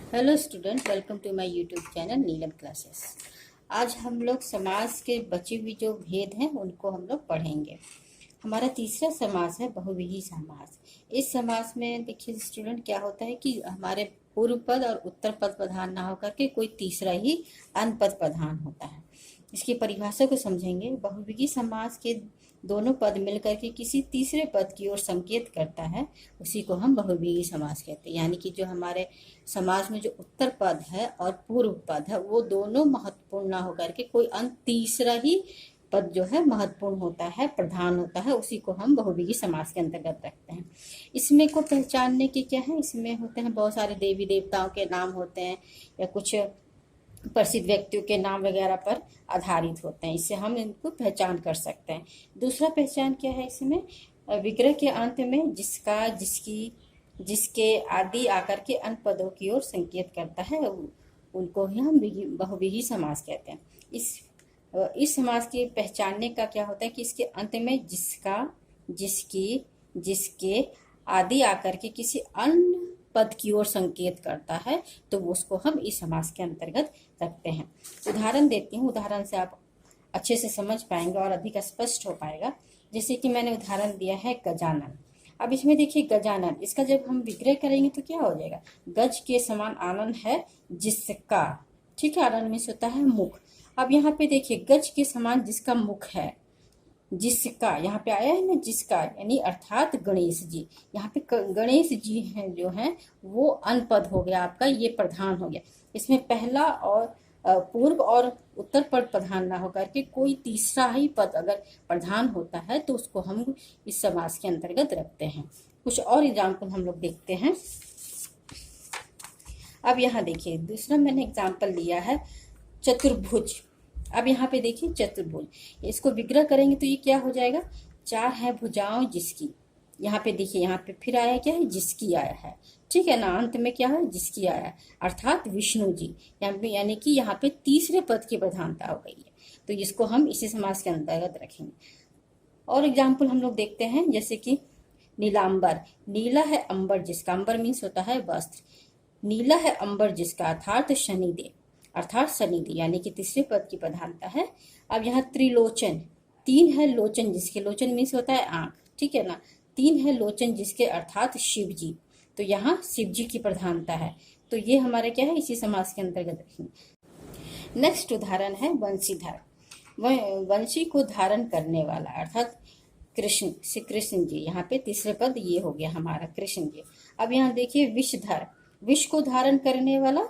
Hello student, welcome to my YouTube channel Neelam classes. आज हम लोग समास के बची हुई जो भेद हैं उनको हम लोग पढ़ेंगे। हमारा तीसरा समास है बहुव्रीहि समास। इस समास में देखिए स्टूडेंट, क्या होता है कि हमारे पूर्व पद और उत्तर पद प्रधान ना होकर के कोई तीसरा ही अंत पद प्रधान होता है। इसकी परिभाषा को समझेंगे। बहुव्रीहि समास के दोनों पद मिलकर के किसी तीसरे पद की ओर संकेत करता है, उसी को हम बहुव्रीहि समास कहते हैं। यानी कि जो हमारे समास में जो उत्तर पद है और पूर्व पद है वो दोनों महत्वपूर्ण ना होकर के कोई अंत तीसरा ही पद जो है महत्वपूर्ण होता है, प्रधान होता है, उसी को हम बहुव्रीहि समास के अंतर्गत रखते हैं। इसमें को पहचानने के क्या है, इसमें होते हैं बहुत सारे देवी देवताओं के नाम होते हैं या कुछ प्रसिद्ध व्यक्तियों के नाम वगैरह पर आधारित होते हैं। इससे हम इनको पहचान कर सकते हैं। दूसरा पहचान क्या है, इसमें विग्रह के अंत में जिसका, जिसकी, जिसके आदि आकर के अन्य पदों की ओर संकेत करता है, उनको ही हम बहुव्रीहि समास कहते हैं। इस समास की पहचानने का क्या होता है कि इसके अंत में जिसका, जिसकी, जिसके आदि आकर के किसी अन्य पद की ओर संकेत करता है, तो उसको हम इस समास के अंतर्गत रखते हैं। उदाहरण देती हूँ, उदाहरण से आप अच्छे से समझ पाएंगे और अधिक स्पष्ट हो पाएगा। जैसे कि मैंने उदाहरण दिया है गजानन। अब इसमें देखिए गजानन, इसका जब हम विग्रह करेंगे तो क्या हो जाएगा, गज के समान आनन है जिसका, ठीक है, आनन में होता है मुख। अब यहाँ पे देखिए गज के समान जिसका मुख है, जिसका यहाँ पे आया है ना, जिसका यानी अर्थात गणेश जी। यहाँ पे गणेश जी हैं जो हैं वो अनपद हो गया आपका, ये प्रधान हो गया। इसमें पहला और पूर्व और उत्तर पद प्रधान ना होकर के कोई तीसरा ही पद अगर प्रधान होता है तो उसको हम इस समास के अंतर्गत रखते हैं। कुछ और एग्जाम्पल हम लोग देखते हैं। अब यहाँ देखिए दूसरा मैंने एग्जाम्पल लिया है चतुर्भुज। अब यहाँ पे देखिए चतुर्भुज, इसको विग्रह करेंगे तो ये क्या हो जाएगा, चार है भुजाओं जिसकी। यहाँ पे देखिए, यहाँ पे फिर आया क्या है, जिसकी आया है, ठीक है ना, अंत में क्या है, जिसकी आया है, अर्थात विष्णु जी। यानी कि यहाँ पे तीसरे पद की प्रधानता हो गई है, तो इसको हम इसी समास के अंतर्गत रखेंगे। और एग्जाम्पल हम लोग देखते हैं, जैसे कि नीलांबर। नीला है अंबर जिसका, अंबर मीन्स होता है वस्त्र। नीला है अंबर जिसका अर्थात शनिदेव, अर्थात शनिदेव यानी कि तीसरे पद की प्रधानता है। अब यहाँ त्रिलोचन, तीन है लोचन जिसके, लोचन मीन्स होता है आंख, ठीक है ना, तीन है लोचन जिसके अर्थात शिव जी, तो यहाँ शिव जी की प्रधानता है, तो ये हमारे क्या है, इसी समास के अंतर्गत रखेंगे। नेक्स्ट उदाहरण है वंशीधर। वंशी को धारण करने वाला अर्थात कृष्ण, श्री कृष्ण जी। यहाँ पे तीसरे पद ये हो गया हमारा कृष्ण जी। अब यहाँ देखिए विषधर, विष को धारण करने वाला,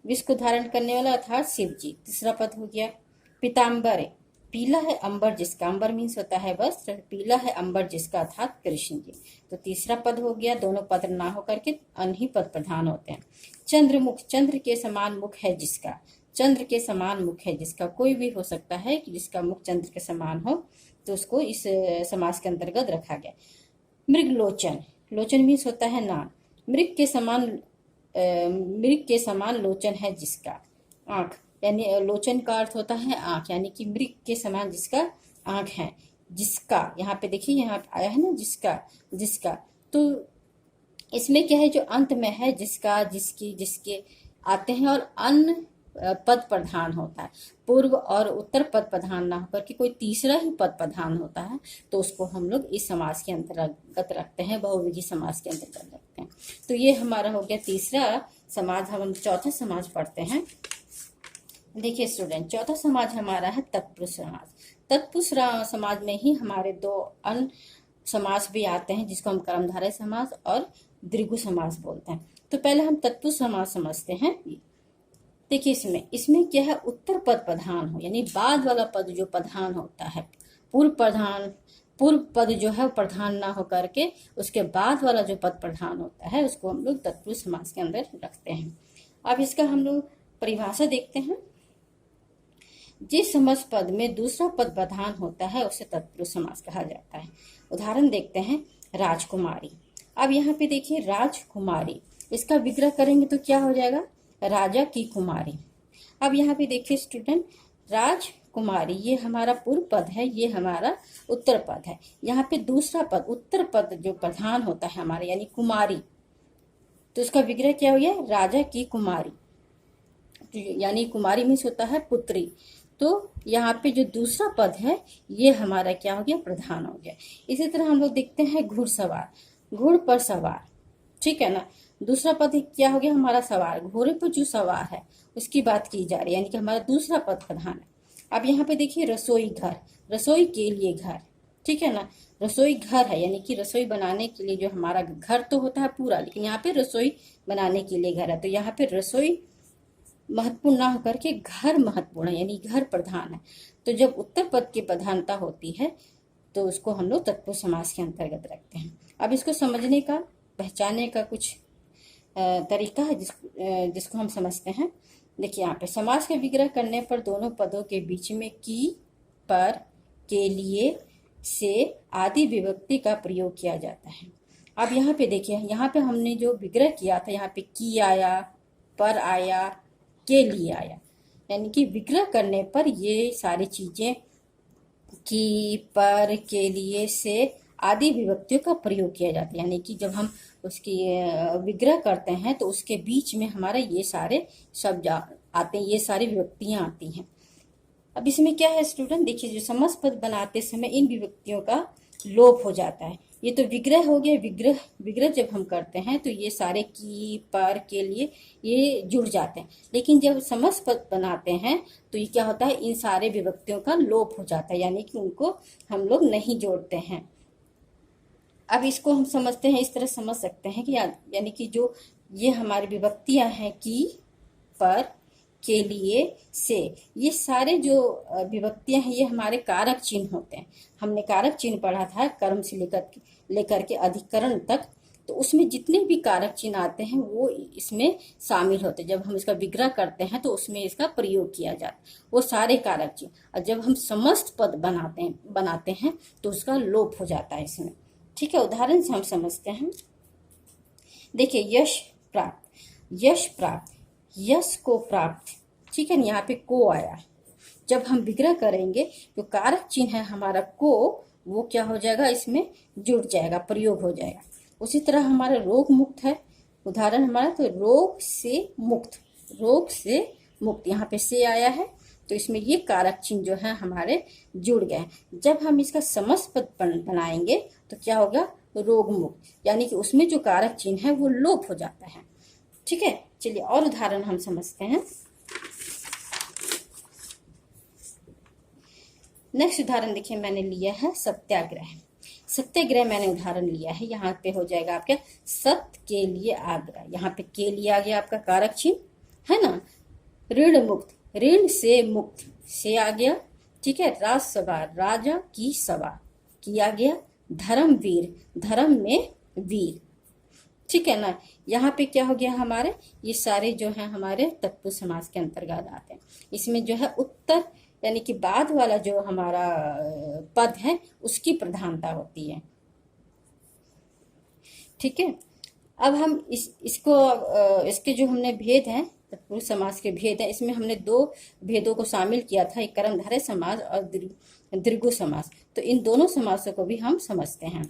विष को धारण करने वाला अर्थात शिव जी, तीसरा पद हो गया। पीताम्बर, पीला है अंबर जिसका, अंबर मीन्स होता है वस्त्र, पीला है अंबर जिसका अर्थात कृष्ण जी, तो तीसरा पद हो गया। दोनों पद ना होकर के अन्य पद प्रधान होते हैं। चंद्रमुख, चंद्र के समान मुख है जिसका, चंद्र के समान मुख है जिसका, कोई भी हो सकता है कि जिसका मुख चंद्र के समान हो, तो उसको इस समास के अंतर्गत रखा गया। मृगलोचन, लोचन मीन्स होता है नाक, मृग के समान, मृग के समान लोचन है जिसका, आंख, यानी लोचन का अर्थ होता है आंख, यानी कि मृग के समान जिसका आंख है, जिसका, यहाँ पे देखिए यहाँ पे आया है ना जिसका, जिसका, तो इसमें क्या है, जो अंत में है जिसका, जिसकी, जिसके आते हैं और अन्य पद प्रधान होता है, पूर्व और उत्तर पद प्रधान ना होकर कि कोई तीसरा ही पद प्रधान होता है, तो उसको हम लोग इस समास के अंतर्गत रखते हैं, बहुव्रीहि समास के अंतर्गत रखते हैं। तो ये हमारा हो गया तीसरा समाज। हम चौथा समाज पढ़ते हैं। देखिए स्टूडेंट, चौथा समाज हमारा है तत्पुरुष समाज। तत्पुरुष समाज में ही हमारे दो अन्य समास भी आते हैं, जिसको हम कर्मधारय समास और दीर्घु समास बोलते हैं। तो पहले हम तत्पुरुष समास समझते हैं। देखिए इसमें क्या है, उत्तर पद प्रधान हो, यानी बाद वाला पद जो प्रधान होता है, पूर्व पद जो है प्रधान ना होकर के उसके बाद वाला जो पद प्रधान होता है, उसको हम लोग तत्पुरुष समास के अंदर रखते हैं। अब इसका हम लोग परिभाषा देखते हैं। जिस समास पद में दूसरा पद प्रधान होता है उसे तत्पुरुष समास कहा जाता है। उदाहरण देखते हैं, राजकुमारी। अब यहाँ पे देखिए राजकुमारी, इसका विग्रह करेंगे तो क्या हो जाएगा, राजा की कुमारी। अब यहाँ पे देखिए स्टूडेंट, राजकुमारी ये हमारा पूर्व पद है, ये हमारा उत्तर पद है। यहाँ पे दूसरा पद, उत्तर पद जो प्रधान होता है हमारे, यानी कुमारी, तो उसका विग्रह क्या हो गया, राजा की कुमारी, यानी कुमारी मीन्स होता है पुत्री। तो यहाँ पे जो दूसरा पद है ये हमारा क्या हो गया, प्रधान हो गया। इसी तरह हम लोग देखते हैं घुड़सवार, घुड़ पर सवार, ठीक है ना। दूसरा पद क्या हो गया हमारा, सवार, घोड़े पर जो सवार है उसकी बात की जा रही है, यानी कि हमारा दूसरा पद प्रधान है। अब यहाँ पे देखिए रसोई घर, रसोई के लिए घर, ठीक है ना। रसोई घर है यानी कि रसोई बनाने के लिए, जो हमारा घर तो होता है पूरा, लेकिन यहाँ पे रसोई बनाने के लिए घर है। तो यहाँ पे रसोई महत्वपूर्ण ना होकर के घर महत्वपूर्ण है, यानी घर प्रधान है। तो जब उत्तर पद की प्रधानता होती है तो उसको हम लोग तत्पुरुष समास के अंतर्गत रखते हैं। अब इसको समझने का, पहचानने का कुछ तरीका है जिसको हम समझते हैं। देखिए यहाँ पे समास का विग्रह करने पर दोनों पदों के बीच में की, पर, के लिए, से आदि विभक्ति का प्रयोग किया जाता है। अब यहाँ पे देखिए, यहाँ पे हमने जो विग्रह किया था, यहाँ पे की आया, पर आया, के लिए आया, यानी कि विग्रह करने पर ये सारी चीजें की, पर, के लिए, से आदि विभक्तियों का प्रयोग किया जाता है। यानी कि जब हम उसकी विग्रह करते हैं तो उसके बीच में हमारा ये सारे शब्द आते हैं, ये सारी विभक्तियां आती हैं। अब इसमें क्या है स्टूडेंट, देखिए जो समास पद बनाते समय इन विभक्तियों का लोप हो जाता है। ये तो विग्रह हो गया, विग्रह जब हम करते हैं तो ये सारे की, पर, के लिए ये जुड़ जाते हैं। लेकिन जब समास पद बनाते हैं तो ये क्या होता है, इन सारे विभक्तियों का लोप हो जाता है, यानी कि उनको हम लोग नहीं जोड़ते हैं। अब इसको हम समझते हैं, इस तरह समझ सकते हैं कि यानी कि जो ये हमारी विभक्तियां हैं की, पर, के लिए, से, ये सारे जो विभक्तियां हैं ये हमारे कारक चिन्ह होते हैं। हमने कारक चिन्ह पढ़ा था कर्म से लेकर के अधिकरण तक, तो उसमें जितने भी कारक चिन्ह आते हैं वो इसमें शामिल होते हैं। जब हम इसका विग्रह करते हैं तो उसमें इसका प्रयोग किया जाता है, वो सारे कारक चिन्ह। और जब हम समस्त पद बनाते हैं तो उसका लोप हो जाता है इसमें, ठीक है। उदाहरण से हम समझते हैं। देखिए यश प्राप्त, यश प्राप्त, यश को प्राप्त, ठीक है। यहाँ पे को आया, जब हम विग्रह करेंगे तो कारक चिन्ह है हमारा को, वो क्या हो जाएगा, इसमें जुड़ जाएगा, प्रयोग हो जाएगा। उसी तरह हमारा रोग मुक्त है, उदाहरण हमारा, तो रोग से मुक्त, रोग से मुक्त, यहाँ पे से आया है तो इसमें ये कारक चिन्ह जो है हमारे जुड़ गए। जब हम इसका समस्त पद बनाएंगे तो क्या होगा, रोग मुक्त, यानी कि उसमें जो कारक चिन्ह है वो लोप हो जाता है, ठीक है। चलिए और उदाहरण हम समझते हैं। नेक्स्ट उदाहरण देखिए मैंने लिया है सत्याग्रह, सत्याग्रह मैंने उदाहरण लिया है। यहाँ पे हो जाएगा आपका सत्य के लिए आग्रह, यहाँ पे के लिए आ गया आपका कारक चिन्ह है ना। ऋण मुक्त, ऋण से मुक्त, से आ गया, ठीक है। राज सवार, राजा की सवार, किया गया। धर्मवीर, धर्म में वीर, ठीक है ना। यहाँ पे क्या हो गया हमारे, ये सारे जो है हमारे तत्पुरुष समास के अंतर्गत आते हैं। इसमें जो है उत्तर यानी कि बाद वाला जो हमारा पद है उसकी प्रधानता होती है, ठीक है। अब हम इसके जो हमने भेद हैं, तत्पुरुष समास के भेद है, इसमें हमने दो भेदों को शामिल किया था, एक कर्मधारय समास और दीर्घु समास। तो इन दोनों समासों को भी हम समझते हैं।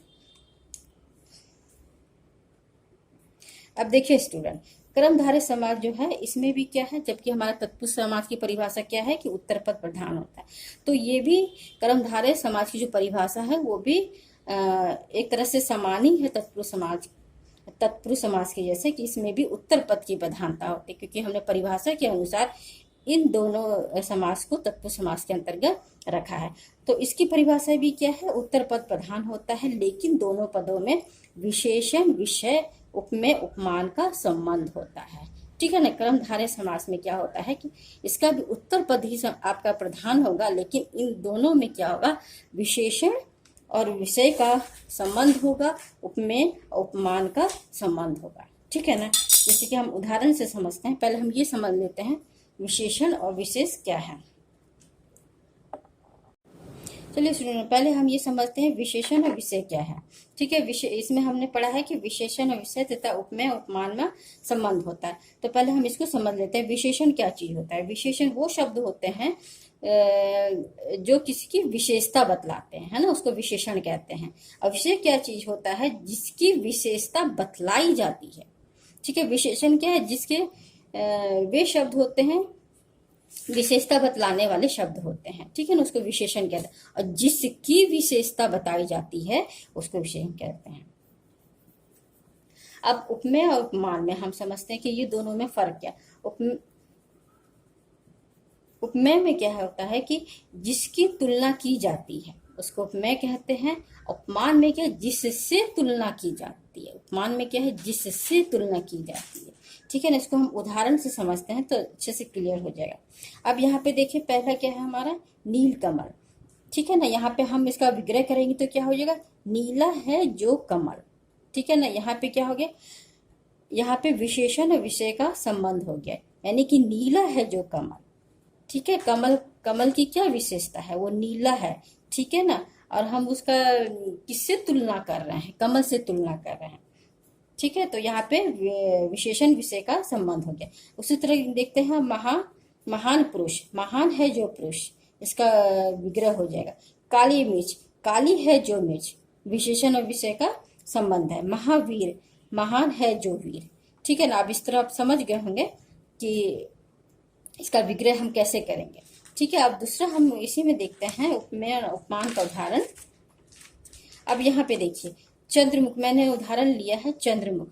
अब देखिए स्टूडेंट, कर्मधारय समास जो है इसमें भी क्या है, जबकि हमारा तत्पुरुष समास की परिभाषा क्या है कि उत्तर पद प्रधान होता है, तो ये भी कर्मधारय समास की जो परिभाषा है वो भी एक तरह से समान ही है तत्पुरुष समास के जैसे, कि इसमें भी उत्तर पद की प्रधानता होती है, क्योंकि हमने परिभाषा के अनुसार इन दोनों समास को तत्पुरुष समास के अंतर्गत रखा है। तो इसकी परिभाषा भी क्या है, उत्तर पद प्रधान होता है, लेकिन दोनों पदों में विशेषण, विषय, उपमेय, उपमान का संबंध होता है, ठीक है ना। कर्मधारय समास में क्या होता है कि इसका भी उत्तर पद ही आपका प्रधान होगा, लेकिन इन दोनों में क्या होगा, विशेषण और विषय का संबंध होगा, उपमेय उपमान का संबंध होगा, ठीक है ना। जैसे कि हम उदाहरण से समझते हैं, पहले हम ये समझ लेते हैं विशेषण और विशेष क्या है। चलिए सुनिए, पहले हम ये समझते हैं विशेषण और विषय क्या है, ठीक है। इसमें हमने पढ़ा है कि विशेषण और विषय तथा उपमेय उपमान में संबंध होता है। तो पहले हम इसको समझ लेते हैं, विशेषण क्या चीज होता है। विशेषण वो शब्द होते हैं जो किसी की विशेषता बतलाते हैं, है ना, उसको विशेषण कहते हैं। और विषय क्या चीज होता है, जिसकी विशेषता बतलाई जाती है, ठीक है, विशेषण क्या है, जिसके वे शब्द होते हैं, विशेषता बतलाने वाले शब्द होते हैं, ठीक है ना, उसको विशेषण कहते हैं। और जिसकी विशेषता बताई जाती है उसको विशेषण कहते हैं। अब उपमेय और उपमान में हम समझते हैं कि ये दोनों में फर्क क्या। उपमेय में क्या होता है कि जिसकी तुलना की जाती है उसको उपमेय कहते हैं। उपमान में क्या, जिससे तुलना की जाती है। उपमान में क्या है, जिससे तुलना की जाती है, ठीक है ना। इसको हम उदाहरण से समझते हैं तो अच्छे से क्लियर हो जाएगा। अब यहाँ पे देखिए, पहला क्या है हमारा, नील कमल, ठीक है ना। यहाँ पे हम इसका विग्रह करेंगे तो क्या हो जाएगा, नीला है जो कमल, ठीक है ना। यहाँ पे क्या हो गया, यहाँ पे विशेषण और विषय का संबंध हो गया, यानी कि नीला है जो कमल, ठीक है। कमल, कमल की क्या विशेषता है, वो नीला है, ठीक है ना। और हम उसका किससे तुलना कर रहे हैं, कमल से तुलना कर रहे हैं, ठीक है। तो यहाँ पे विशेषण विषय का संबंध हो गया। उसी तरह देखते हैं महान पुरुष, महान है जो पुरुष, इसका विग्रह हो जाएगा। काली मिर्च, काली है जो मिर्च, विशेषण और विषय का संबंध है। महावीर, महान है जो वीर, ठीक है ना। अब इस तरह आप समझ गए होंगे कि इसका विग्रह हम कैसे करेंगे, ठीक है। अब दूसरा हम इसी में देखते हैं उपमेय और उपमान का उदाहरण। अब यहाँ पे देखिए, चंद्रमुख, मैंने उदाहरण लिया है चंद्रमुख,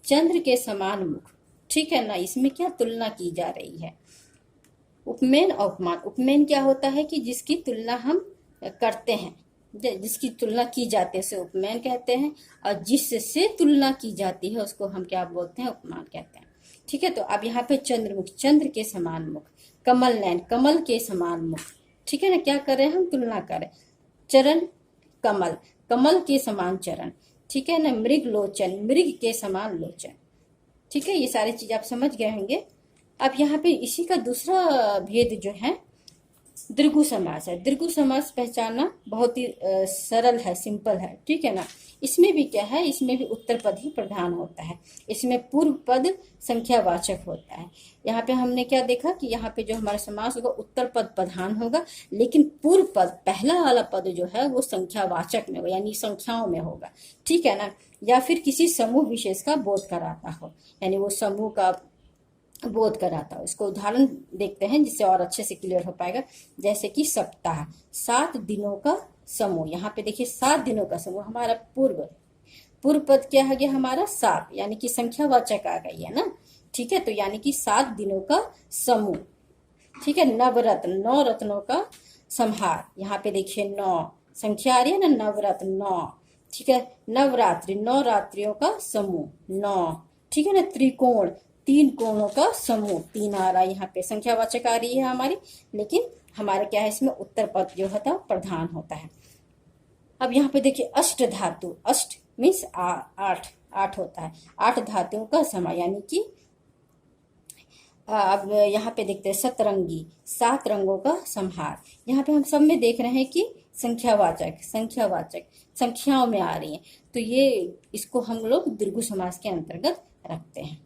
चंद्र के समान मुख, ठीक है ना। इसमें क्या तुलना की जा रही है, उपमेय और उपमान। उपमेय क्या होता है कि जिसकी तुलना हम करते हैं, जिसकी तुलना की जाती है उसे उपमेय कहते हैं। और जिससे तुलना की जाती है उसको हम क्या बोलते हैं, उपमान कहते हैं, ठीक है। तो अब यहाँ पे चंद्रमुख, चंद्र के समान मुख, कमल नयन, कमल के समान मुख, ठीक है ना। क्या कर रहे हैं हम, तुलना कर रहे हैं। चरण कमल, कमल के समान चरण, ठीक है ना। मृग लोचन, मृग के समान लोचन, ठीक है। ये सारी चीज आप समझ गए होंगे। अब यहाँ पे इसी का दूसरा भेद जो है दीर्घु समास है। दीर्घु समास पहचानना बहुत ही सरल है, सिंपल है, ठीक है ना। इसमें भी क्या है, इसमें भी उत्तर पद ही प्रधान होता है, इसमें पूर्व पद संख्यावाचक होता है। यहाँ पे हमने क्या देखा कि यहाँ पे जो हमारा समास होगा उत्तर पद प्रधान होगा, लेकिन पूर्व पद, पहला वाला पद जो है वो संख्यावाचक में होगा, यानी संख्याओं में होगा, ठीक है ना। या फिर किसी समूह विशेष का बोध कराता हो, यानी वो समूह का बोध कराता हो। इसको उदाहरण देखते हैं जिससे और अच्छे से क्लियर हो पाएगा। जैसे कि सप्ताह, 7 दिनों का समूह। यहाँ पे देखिए 7 दिनों का समूह, हमारा पूर्व पद क्या है गया हमारा 7, यानी कि संख्यावाचक आ गई है ना, ठीक है। तो यानी कि 7 दिनों का समूह, ठीक है। नवरत्न, 9 रत्नों का संहार। यहाँ पे देखिए 9 संख्या आ रही है ना, नवरत्न 9, ठीक है। नवरात्रि, 9 रात्रियों का समूह 9, ठीक है ना। त्रिकोण, 3 कोणों का समूह 3 आ रहा है, यहाँ पे संख्यावाचक आ रही है हमारी, लेकिन हमारे क्या है इसमें उत्तर पद जो होता है प्रधान होता है। अब यहाँ पे देखिए अष्ट धातु, अष्ट मीन्स 8 होता है, 8 धातुओं का समय, यानी कि अब यहाँ पे देखते हैं सतरंगी, 7 रंगों का संहार। यहाँ पे हम सब में देख रहे हैं कि संख्यावाचक संख्याओं में आ रही है, तो ये इसको हम लोग दीर्घु समास के अंतर्गत रखते हैं।